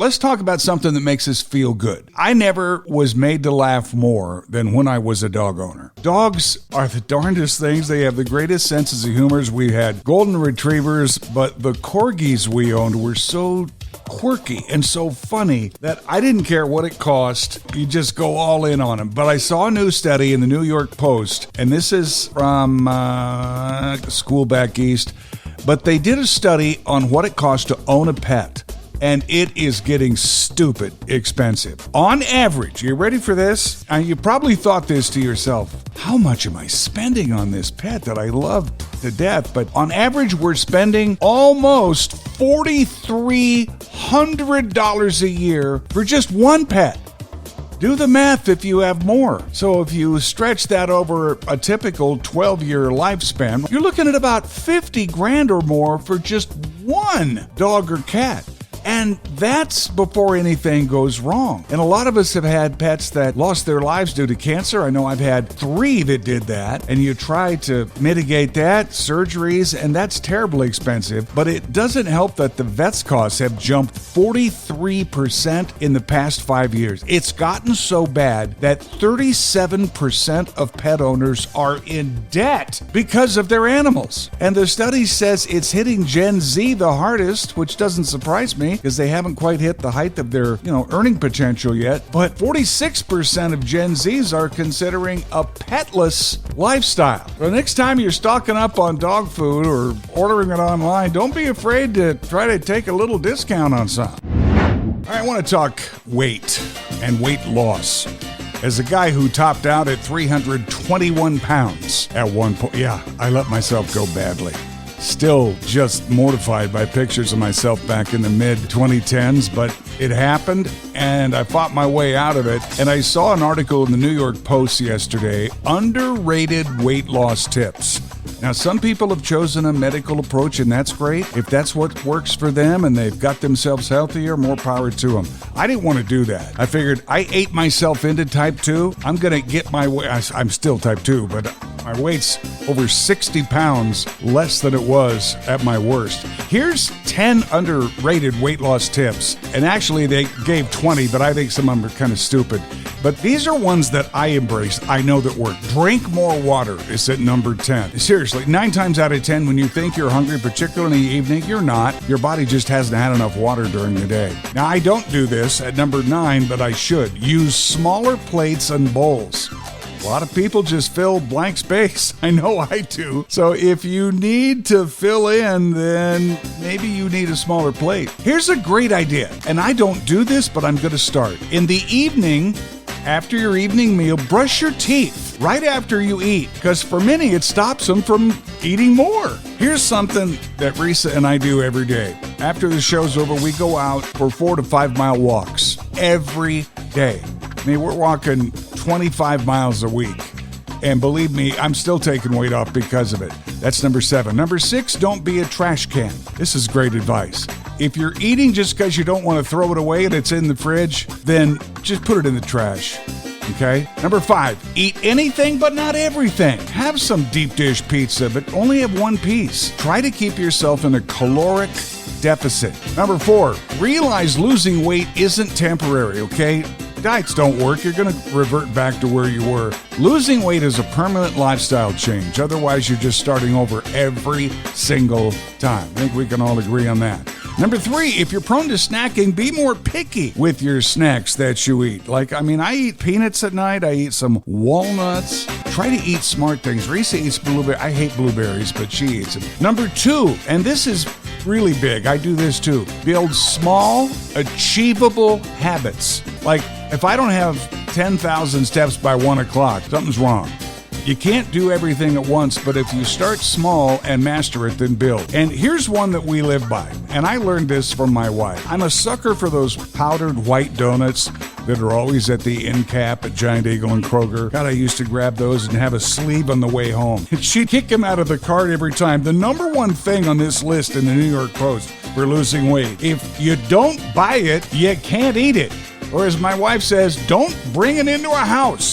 let's talk about something that makes us feel good. I never was made to laugh more than when I was a dog owner. Dogs are the darndest things. They have the greatest senses of humor. We had golden retrievers, but the corgis we owned were so quirky and so funny that I didn't care what it cost. You just go all in on them. But I saw a new study in the New York Post, and this is from school back east, but they did a study on what it costs to own a pet. And it is getting stupid expensive. On average, you ready for this? You probably thought this to yourself, how much am I spending on this pet that I love to death? But on average, we're spending almost $4,300 a year for just one pet. Do the math if you have more. So if you stretch that over a typical 12-year lifespan, you're looking at about $50,000 or more for just one dog or cat. And that's before anything goes wrong. And a lot of us have had pets that lost their lives due to cancer. I know I've had 3 that did that. And you try to mitigate that, surgeries, and that's terribly expensive. But it doesn't help that the vet's costs have jumped 43% in the past 5 years. It's gotten so bad that 37% of pet owners are in debt because of their animals. And the study says it's hitting Gen Z the hardest, which doesn't surprise me, because they haven't quite hit the height of their, earning potential yet. But 46% of Gen Zs are considering a petless lifestyle. The next time you're stocking up on dog food or ordering it online, don't be afraid to try to take a little discount on some. All right, I want to talk weight and weight loss. As a guy who topped out at 321 pounds at one point, I let myself go badly. Still just mortified by pictures of myself back in the mid-2010s, but it happened, and I fought my way out of it. And I saw an article in the New York Post yesterday, underrated weight loss tips. Now, some people have chosen a medical approach, and that's great. If that's what works for them and they've got themselves healthier, more power to them. I didn't want to do that. I figured I ate myself into type 2. I'm going to get my weight. I'm still type 2, but my weight's over 60 pounds less than it was at my worst. Here's 10 underrated weight loss tips. And actually, they gave 20, but I think some of them are kind of stupid. But these are ones that I embrace. I know that work. Drink more water is at number 10. Seriously, 9 times out of 10, when you think you're hungry, particularly in the evening, you're not. Your body just hasn't had enough water during the day. Now, I don't do this at number 9, but I should. Use smaller plates and bowls. A lot of people just fill blank space. I know I do. So if you need to fill in, then maybe you need a smaller plate. Here's a great idea, and I don't do this, but I'm going to start. In the evening, after your evening meal, brush your teeth right after you eat, because for many, it stops them from eating more. Here's something that Risa and I do every day. After the show's over, we go out for 4 to 5 mile walks every day. I mean, we're walking 25 miles a week. And believe me, I'm still taking weight off because of it. That's number 7. Number 6, don't be a trash can. This is great advice. If you're eating just because you don't want to throw it away and it's in the fridge, then just put it in the trash. Okay? Number 5, eat anything but not everything. Have some deep dish pizza, but only have one piece. Try to keep yourself in a caloric deficit. Number 4, realize losing weight isn't temporary, okay? Diets don't work. You're going to revert back to where you were. Losing weight is a permanent lifestyle change. Otherwise, you're just starting over every single time. I think we can all agree on that. Number 3, if you're prone to snacking, be more picky with your snacks that you eat. I eat peanuts at night. I eat some walnuts. Try to eat smart things. Risa eats blueberries. I hate blueberries, but she eats them. Number 2, and this is really big. I do this too. Build small, achievable habits. Like, if I don't have 10,000 steps by 1 o'clock, something's wrong. You can't do everything at once, but if you start small and master it, then build. And here's one that we live by, and I learned this from my wife. I'm a sucker for those powdered white donuts that are always at the end cap at Giant Eagle and Kroger. God, I used to grab those and have a sleeve on the way home. She'd kick them out of the cart every time. The number one thing on this list in the New York Post for losing weight, if you don't buy it, you can't eat it. Or as my wife says, don't bring it into a house.